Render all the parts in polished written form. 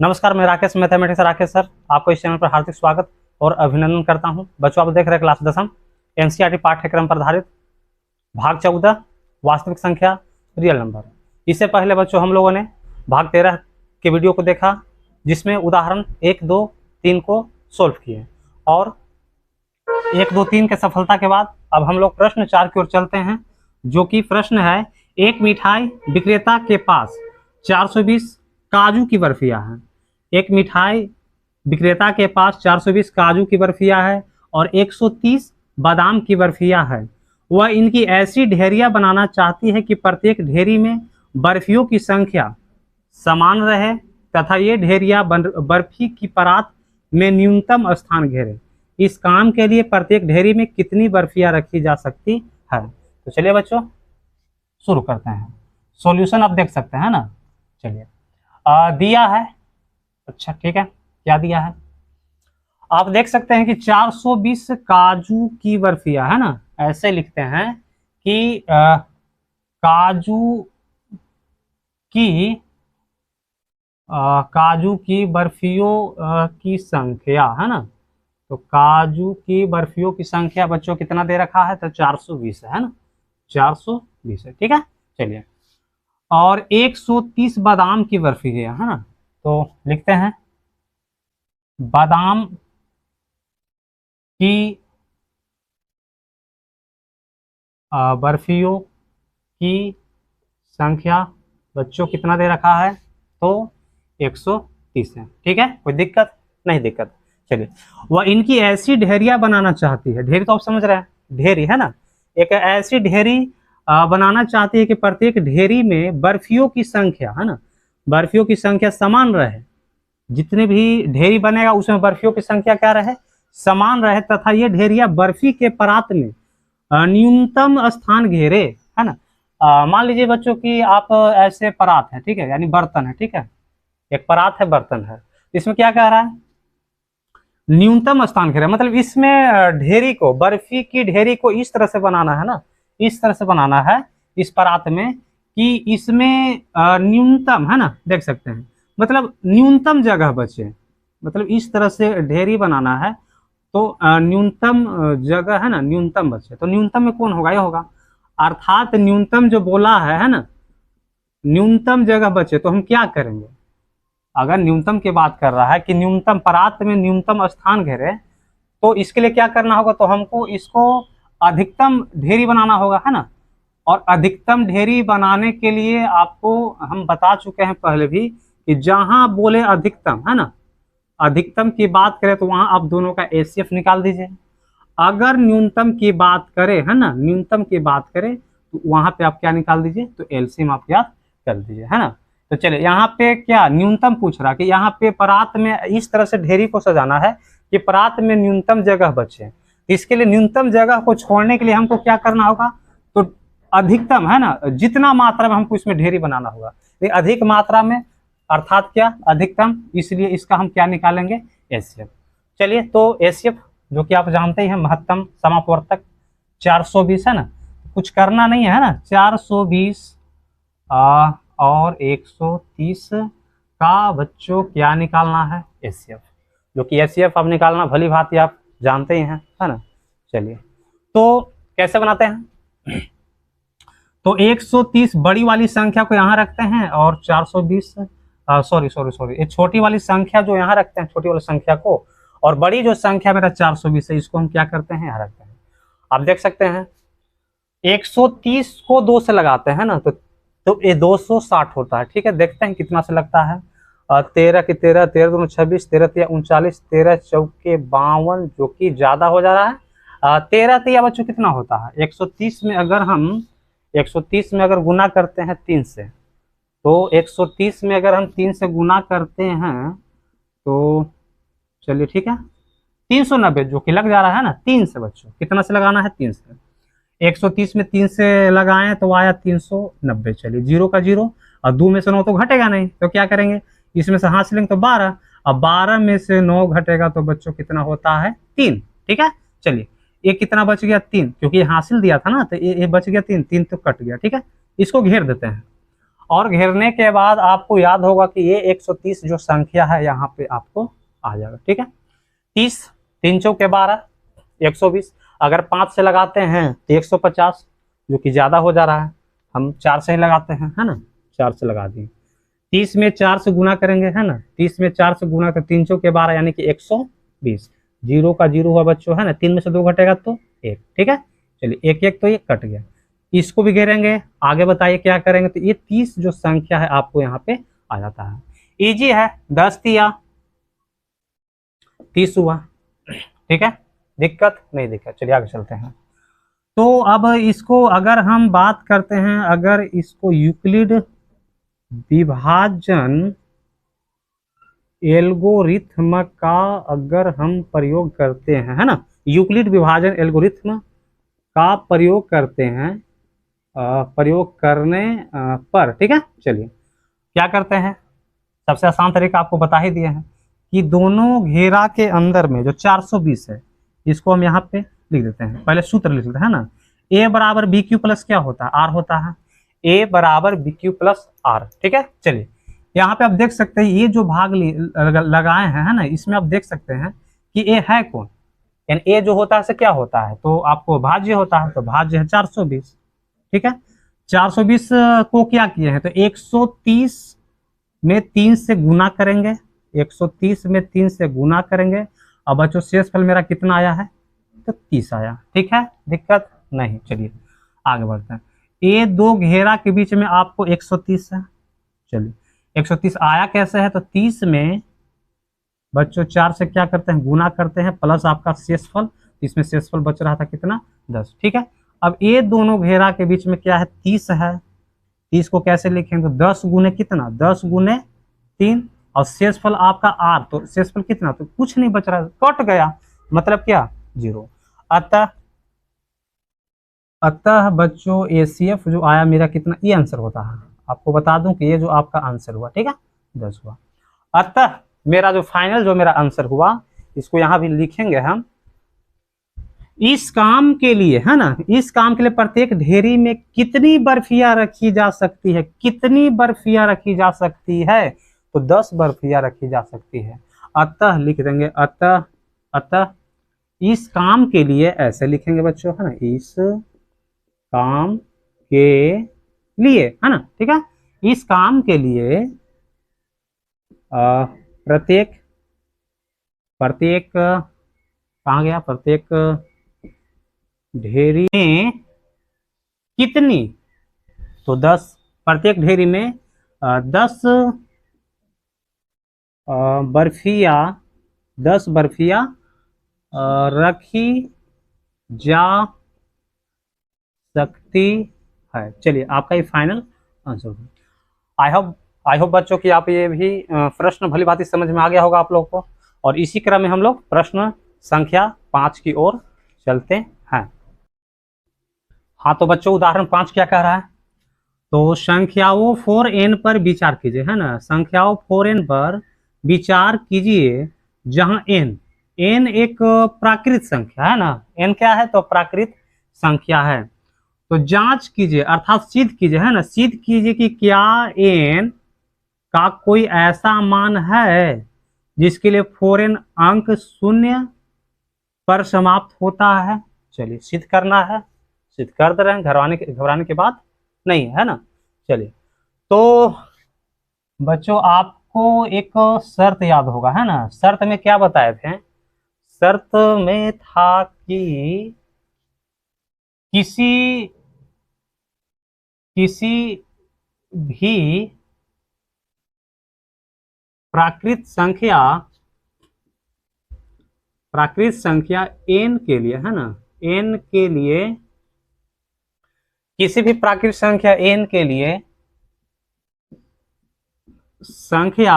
नमस्कार, मैं Rakesh mathematics Rakesh sir आपको इस चैनल पर हार्दिक स्वागत और अभिनंदन करता हूं। बच्चों, आप देख रहे हैं क्लास 10 एनसीईआरटी पाठ्यक्रम पर आधारित भाग 14 वास्तविक संख्या रियल नंबर। इससे पहले बच्चों हम लोगों ने भाग 13 के वीडियो को देखा, जिसमें उदाहरण 1, 2, 3 को सोल्व किए और 1, 2, 3 के सफलता के बाद अब हम लोग प्रश्न 4 की ओर चलते हैं, जो कि प्रश्न है एक मिठाई विक्रेता के पास 420 काजू की बर्फियां हैं। एक मिठाई विक्रेता के पास 420 काजू की बर्फियां है और 130 बादाम की बर्फियां है। वह इनकी ऐसी ढेरियां बनाना चाहती है कि प्रत्येक ढेरी में बर्फियों की संख्या समान रहे तथा ये ढेरियां बर्फी की परात में न्यूनतम स्थान घेरे। इस काम के लिए प्रत्येक ढेरी में कितनी बर्फियां रखी जा सकती है? तो चलिए बच्चों शुरू करते हैं। सॉल्यूशन आप देख सकते हैं ना। चलिए दिया है, अच्छा ठीक है, क्या दिया है आप देख सकते हैं कि 420 काजू की बर्फियां है ना। ऐसे लिखते हैं कि काजू की बर्फियों की संख्या है ना। तो काजू की बर्फियों की संख्या बच्चों कितना दे रखा है? तो 420 है ना, 420 है, ठीक है। चलिए, और 130 बादाम की बर्फी है ना। तो लिखते हैं बादाम की बर्फियों की संख्या बच्चों कितना दे रखा है? तो 130 है, ठीक है, कोई दिक्कत नहीं? दिक्कत। चलिए, वह इनकी ऐसी ढेरियां बनाना चाहती है। ढेरी तो आप समझ रहे हैं, ढेरी है ना। एक ऐसी ढेरी बनाना चाहती है कि प्रत्येक ढेरी में बर्फियों की संख्या है ना, बर्फियों की संख्या समान रहे। जितने भी ढेरी बनेगा उसमें बर्फियों की संख्या क्या रहे? समान रहे तथा ये ढेरियां बर्फी के परात में न्यूनतम स्थान घेरे, है ना। मान लीजिए बच्चों कि आप ऐसे परात है, ठीक है, यानी बर्तन है, ठीक है, एक परात है, बर्तन है। इसमें क्या कह रहा है? न्यूनतम स्थान घेरे, मतलब इसमें ढेरी को, बर्फी की ढेरी को इस तरह से बनाना है ना, इस तरह से बनाना है इस परात में कि इसमें न्यूनतम है ना, देख सकते हैं, मतलब न्यूनतम जगह बचे। मतलब इस तरह से ढेरी बनाना है तो न्यूनतम जगह है ना, न्यूनतम बचे। तो न्यूनतम में कौन होगा? ये होगा, अर्थात न्यूनतम जो बोला है ना, न्यूनतम जगह बचे। तो हम क्या करेंगे? अगर न्यूनतम की बात कर रहा है कि न्यूनतम परात में न्यूनतम स्थान घेरे, तो इसके लिए क्या करना होगा? तो हमको इसको अधिकतम ढेरी बनाना होगा, है ना। और अधिकतम ढेरी बनाने के लिए आपको हम बता चुके हैं पहले भी कि जहां बोले अधिकतम है ना, अधिकतम की बात करें तो वहां आप दोनों का एचसीएफ निकाल दीजिए। अगर न्यूनतम की बात करें है ना, न्यूनतम की बात करें तो वहां पे आप क्या निकाल दीजिए? तो एलसीएम आप याद कर दीजिए, है ना। तो चलिए, यहाँ पे क्या न्यूनतम पूछ रहा कि यहाँ पे परात में इस तरह से ढेरी को सजाना है कि परात में न्यूनतम जगह बचे। इसके लिए न्यूनतम जगह को छोड़ने के लिए हमको क्या करना होगा? तो अधिकतम है ना, जितना मात्रा में हमको इसमें ढेरी बनाना होगा, अधिक मात्रा में, अर्थात क्या? अधिकतम। इसलिए इसका हम क्या निकालेंगे? एचसीएफ। चलिए, तो एचसीएफ जो कि आप जानते ही हैं, महत्तम समापवर्तक 420 है ना, कुछ करना नहीं है ना। 420 और 130 का बच्चों क्या निकालना है? एचसीएफ, जो कि एचसीएफ आप निकालना भली भांति आप जानते ही हैं, है ना। चलिए, तो कैसे बनाते हैं? तो 130 बड़ी वाली संख्या को यहाँ रखते हैं और 420 सॉरी ये छोटी वाली संख्या जो यहाँ रखते हैं, छोटी वाली संख्या को, और बड़ी जो संख्या मेरा 420 है, इसको हम क्या करते हैं? यहाँ रखते हैं। आप देख सकते हैं 130 को 2 से लगाते हैं ना, तो ये 260 होता है, ठीक है। देखते हैं कितना से लगता है। 13 की 13, 13 दूनी 26, 13 तिया 39, 13 चौके 52, जो कि ज्यादा हो जा रहा है। 13 तिया बच्चों कितना होता है? 130 में अगर हम 130 में अगर गुना करते हैं 3 से, तो 130 में अगर हम 3 से गुना करते हैं तो चलिए ठीक है, 390 जो कि लग जा रहा है ना 3 से। बच्चों कितना से लगाना है? 3 से। 130 में 3 से लगाएं तो आया 390। चलिए, 0 का 0 और 2 में से 9 तो घटेगा नहीं, तो क्या करेंगे? इसमें से हाथ लेंगे तो 12, अब 12 में से 9 घटेगा तो बच्चों कितना होता है? 3, ठीक है। चलिए, ये कितना बच गया? 3, क्योंकि ये हासिल दिया था ना, तो ये बच गया 3, 3 तो कट गया, ठीक है। इसको घेर देते हैं। और घेरने के बाद आपको याद होगा कि ये 130 जो संख्या है यहाँ पे आपको आ जाएगा। ठीक है, 30 3 चौके 12 120, अगर 5 से लगाते हैं तो 150, जो कि ज्यादा हो जा रहा है, हम 4 से ही लगाते हैं, है ना, 4 से लगा दिए। 30 में 4 से गुना करेंगे, है ना, 30 में 4 से गुना कर 3 चौके 12 यानी कि 120, जीरो का जीरो हुआ बच्चों, है ना, 3 में से 2 घटेगा तो 1। ठीक है, चलिए 1 1 तो ये कट गया, इसको भी घेरेंगे। आगे बताइए क्या करेंगे, तो ये 30 जो संख्या है आपको यहाँ पे आ जाता है। इजी है, 10 दिया 30 हुआ। ठीक है, दिक्कत नहीं, दिक्कत, चलिए आगे चलते हैं। तो अब इसको अगर हम बात करते हैं, अगर इसको यूक्लिड विभाजन एल्गोरिथ्म का अगर हम प्रयोग करते हैं, है ना, यूक्लिड विभाजन एल्गोरिथ्म का प्रयोग करते हैं, प्रयोग करने पर, ठीक है, चलिए क्या करते हैं, सबसे आसान तरीका आपको बता ही दिए हैं कि दोनों घेरा के अंदर में जो 420 है, इसको हम यहाँ पे लिख देते हैं, पहले सूत्र लिख लेते हैं ना, a बराबर बी क्यू प्लस क्या होता है, आर होता है, a बराबर बी क्यू प्लस आर। ठीक है, चलिए यहाँ पे आप देख सकते हैं ये जो भाग लगाए हैं, है ना, इसमें आप देख सकते हैं कि a है कौन, यानी a जो होता है से क्या होता है, तो आपको भाज्य होता है, तो भाज्य है 420। ठीक है, 420 को क्या किए हैं, तो 130 में 3 से गुना करेंगे, 130 में 3 से गुना करेंगे, अब बच्चों शेषफल मेरा कितना आया है, तो 30 आया। ठीक है, दिक्कत नहीं, चलिए आगे बढ़ते हैं। ये दो घेरा के बीच में आपको 130 है, चलिए 130 आया कैसे है, तो 30 में बच्चों 4 से क्या करते हैं, गुना करते हैं, प्लस आपका शेषफल, इसमें शेषफल बच रहा था कितना, 10। ठीक है, अब ये दोनों घेरा के बीच में क्या है, 30 है, 30 को कैसे लिखेंगे, तो 10 गुने कितना, 10 गुने 3, और शेषफल आपका आर, तो शेषफल कितना, तो कुछ नहीं बच रहा, कट गया, मतलब क्या, 0। अतः बच्चों एसीएफ जो आया मेरा कितना, ये आंसर होता है, आपको बता दूं कि ये जो आपका आंसर हुआ, ठीक है, 10 हुआ। अतः मेरा जो फाइनल जो मेरा आंसर हुआ, इसको यहां भी लिखेंगे हम, इस काम के लिए, है ना, इस काम के लिए प्रत्येक ढेरी में कितनी बर्फियां रखी जा सकती है, कितनी बर्फियां रखी जा सकती है, तो 10 बर्फियां रखी जा सकती है। अतः लिख देंगे, अतः अतः इस काम के लिए ऐसे लिखेंगे बच्चों, है ना, इस काम के लिए, है ना, ठीक है, इस काम के लिए प्रत्येक कहाँ गया, प्रत्येक ढेरी में कितनी, तो 10, प्रत्येक ढेरी में 10 बर्फिया, 10 बर्फिया रखी जा सकती है। चलिए आपका ये फाइनल आंसर है। आई होप बच्चों की आप ये भी प्रश्न भली भांति समझ में आ गया होगा आप लोग को, और इसी क्रम में हम लोग प्रश्न संख्या 5 की ओर चलते हैं। हाँ तो बच्चों उदाहरण 5 क्या कह रहा है, तो संख्याओं 4n पर विचार कीजिए, है ना, संख्याओं 4n पर विचार कीजिए जहां n एक प्राकृत संख्या है ना, n क्या है, तो प्राकृत संख्या है। तो जांच कीजिए अर्थात सिद्ध कीजिए, है ना, सिद्ध कीजिए कि क्या n का कोई ऐसा मान है जिसके लिए 4n अंक 0 पर समाप्त होता है। चलिए सिद्ध करना है, सिद्ध कर दे रहे हैं, घबराने की बात नहीं है ना। चलिए तो बच्चों आपको एक शर्त याद होगा, है ना, शर्त में क्या बताए थे, शर्त में था कि किसी भी प्राकृत संख्या n के लिए, है ना, n के लिए, किसी भी प्राकृत संख्या n के लिए संख्या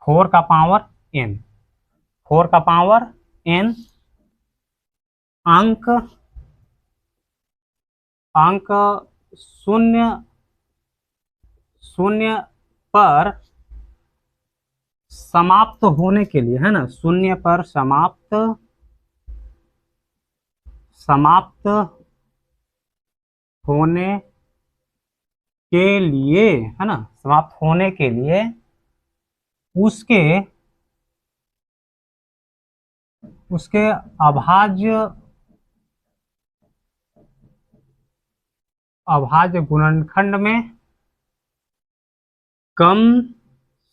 4 का पावर n अंक 0 पर समाप्त होने के लिए, है ना, 0 पर समाप्त होने के लिए, है ना, समाप्त होने के लिए उसके उसके अभाज्य गुणनखंड में कम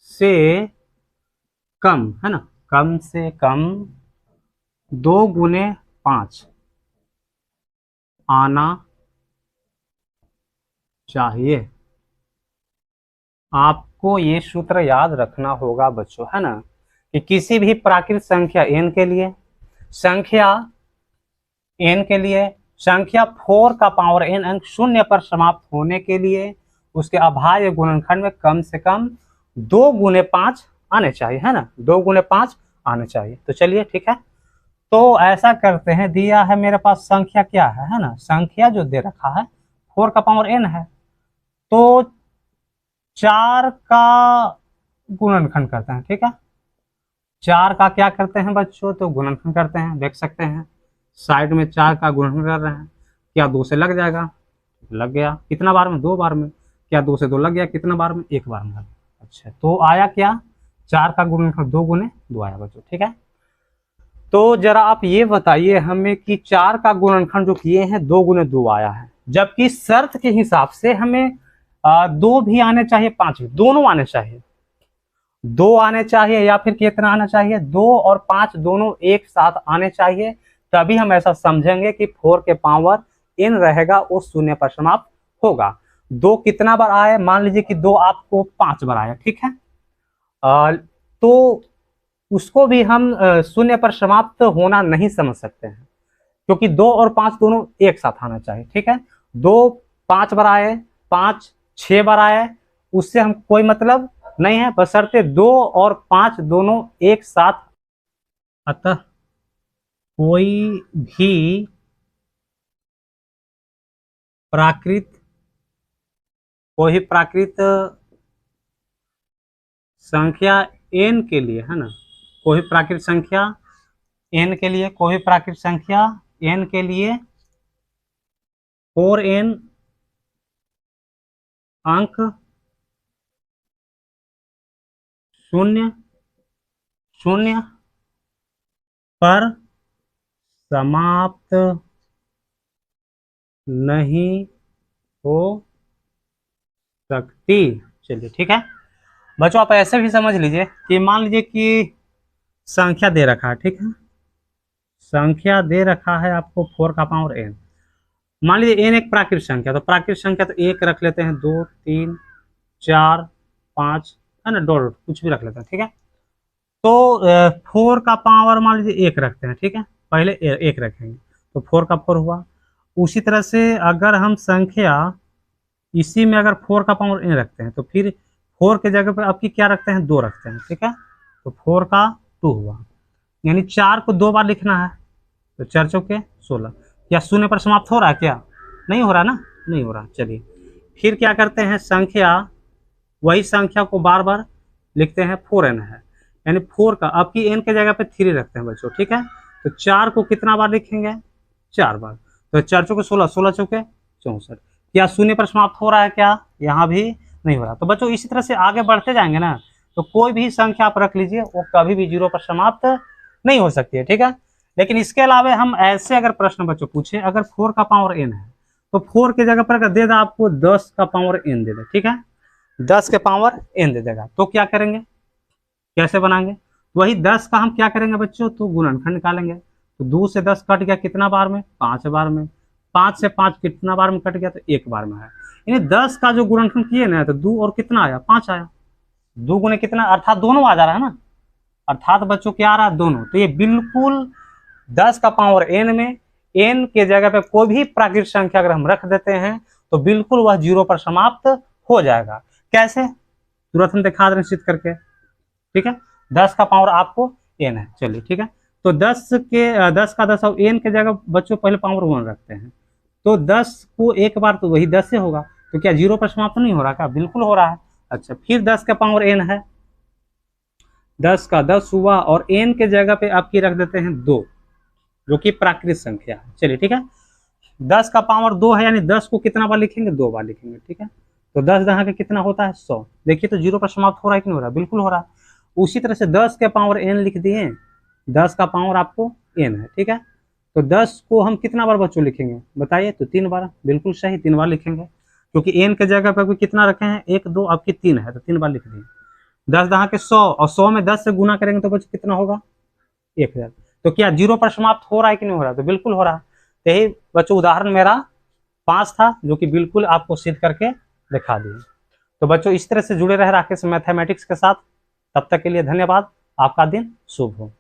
से कम, है ना, कम से कम 2 × 5 आना चाहिए। आपको ये सूत्र याद रखना होगा बच्चों, है ना, कि किसी भी प्राकृत संख्या n के लिए, संख्या 4 का पावर n अंक शून्य पर समाप्त होने के लिए उसके अभाज्य गुणनखंड में कम से कम 2 × 5 आने चाहिए, है ना, 2 × 5 आने चाहिए। तो चलिए ठीक है, तो ऐसा करते हैं, दिया है मेरे पास संख्या क्या है ना, संख्या जो दे रखा है 4 का पावर n है, तो 4 का गुणनखंड करते हैं, ठीक है। 4 का क्या करते हैं बच्चों, तो गुणनखंड करते हैं, देख सकते हैं साइड में 4 का गुणनखंड कर रहे हैं। क्या 2 से लग जाएगा, लग गया। कितना बार में, 2 बार में। क्या 2 से 2 लग गया, कितना बार में, 1 बार में। अच्छा, तो आया क्या, 4 का गुणनखंड 2 × 2 आया बच्चों, ठीक है। तो जरा आप ये बताइए हमें कि 4 का गुणनखंड जो किए हैं 2 × 2 आया है, जबकि शर्त के हिसाब से हमें 2 भी आने चाहिए, 5 भी, दोनों आने चाहिए। 2 आने चाहिए या फिर कितना आना चाहिए, 2 और 5 दोनों एक साथ आने चाहिए, तभी हम ऐसा समझेंगे कि 4 के पावर n रहेगा वो शून्य पर समाप्त होगा। 2 कितना बार आए, मान लीजिए कि 2 आपको 5 बार आया, ठीक है, तो उसको भी हम शून्य पर समाप्त होना नहीं समझ सकते हैं, क्योंकि 2 और 5 दोनों एक साथ आना चाहिए, ठीक है। 2 5 बार आए, 5 6 बार आए, उससे हम कोई मतलब नहीं है, बशर्ते 2 और 5 दोनों एक साथ। अतः कोई भी प्राकृत संख्या n के लिए, है ना, कोई प्राकृत संख्या n के लिए, कोई प्राकृत संख्या n के लिए 4n अंक शून्य शून्य पर समाप्त नहीं हो सकती। चलिए ठीक है बच्चों, आप ऐसे भी समझ लीजिए कि मान लीजिए कि संख्या दे रखा है, ठीक है, संख्या दे रखा है आपको 4 का पावर n। मान लीजिए n एक प्राकृत संख्या, तो प्राकृत संख्या तो 1 रख लेते हैं, 2 3 4 5, है ना, डॉट कुछ भी रख लेते हैं, ठीक है। तो 4 का पावर मान लीजिए 1 रखते हैं, ठीक है, पहले 1 रखेंगे तो 4 का 4 हुआ। उसी तरह से अगर हम संख्या इसी में अगर 4 का पावर n रखते हैं, तो फिर 4 के जगह पर आपकी क्या रखते हैं, 2 रखते हैं, ठीक है, तो 4 का 2 हुआ, यानी 4 को 2 बार लिखना है, तो 4 चौके 16। क्या शून्य पर समाप्त हो रहा है, क्या नहीं हो रहा ना, नहीं हो रहा। चलिए फिर क्या करते हैं, संख्या वही संख्या को बार बार लिखते हैं, 4n है, यानी 4 का आपकी n के जगह पे 3 रखते हैं बच्चों, ठीक है। तो 4 को कितना बार लिखेंगे, 4 बार, तो 4 चौके 16, 16 चौके 64। क्या शून्य पर समाप्त हो रहा है, क्या यहाँ भी नहीं हो रहा। तो बच्चों इसी तरह से आगे बढ़ते जाएंगे ना, तो कोई भी संख्या आप रख लीजिए वो कभी भी 0 पर समाप्त नहीं हो सकती है, ठीक है। लेकिन इसके अलावा हम ऐसे अगर प्रश्न बच्चों पूछे, अगर 4 का पावर n है, तो 4 की जगह पर अगर दे दे आपको 10 का पावर n दे दे, ठीक है, 10 के पावर n दे देगा, तो क्या करेंगे, कैसे बनाएंगे, वही 10 का हम क्या करेंगे बच्चों, तो गुणनखंड निकालेंगे। तो 2 से 10 कट गया कितना बार में, 5 बार में। 5 से 5 कितना बार में कट गया, तो 1 बार में है। यानी 10 का जो गुणनखंड किए ना, तो 2 और कितना आया, 5 आया, 2 गुने कितना, अर्थात दोनों आ जा रहा है ना, अर्थात बच्चों क्या आ रहा है, दोनों। तो ये बिल्कुल 10 का पावर n में n के जगह पे कोई भी प्राकृत संख्या अगर हम रख देते हैं, तो बिल्कुल वह 0 पर समाप्त हो जाएगा। कैसे, तुरंत हम दिखा दें निश्चित करके, ठीक है। 10 का पावर आपको n है, चलिए ठीक है। तो 10 का 10 और n के जगह बच्चों पहले पावर 1 रखते हैं, तो 10 को एक बार तो वही 10 से होगा, तो क्या 0 पर समाप्त नहीं हो रहा, क्या बिल्कुल हो रहा है। अच्छा, फिर 10 का पावर n है, 10 का 10 हुआ, और n के जगह पे आपकी रख देते हैं 2, जो कि प्राकृत संख्या है। चलिए ठीक है, 10 का पावर 2 है, यानी 10 को कितना बार लिखेंगे, 2 बार लिखेंगे, ठीक है। तो 10 दहा के कितना होता है 100। देखिए तो 0 पर समाप्त हो रहा है कि नहीं हो रहा, बिल्कुल हो रहा है। उसी तरह से 10 के पावर n लिख दिए, 10 का पावर आपको n है, ठीक है। तो 10 को हम कितना बार बच्चों लिखेंगे बताइए, तो 3 बार, बिल्कुल सही 3 बार लिखेंगे, क्योंकि n के जगह पर कितना रखे हैं 1 2 आपकी 3 है, तो 3 बार लिख दिए। 10 दहा के 100, और 100 में 10 से गुना करेंगे तो बच्चों कितना होगा 1000। तो क्या 0 पर समाप्त हो रहा है कि नहीं हो रहा, तो बिल्कुल हो रहा है। तो यही बच्चों उदाहरण मेरा 5 था, जो कि बिल्कुल आपको सिद्ध करके दिखा दिए। तो बच्चों इस तरह से जुड़े रहे राकेश मैथमेटिक्स के साथ। तब तक के लिए धन्यवाद, आपका दिन शुभ हो।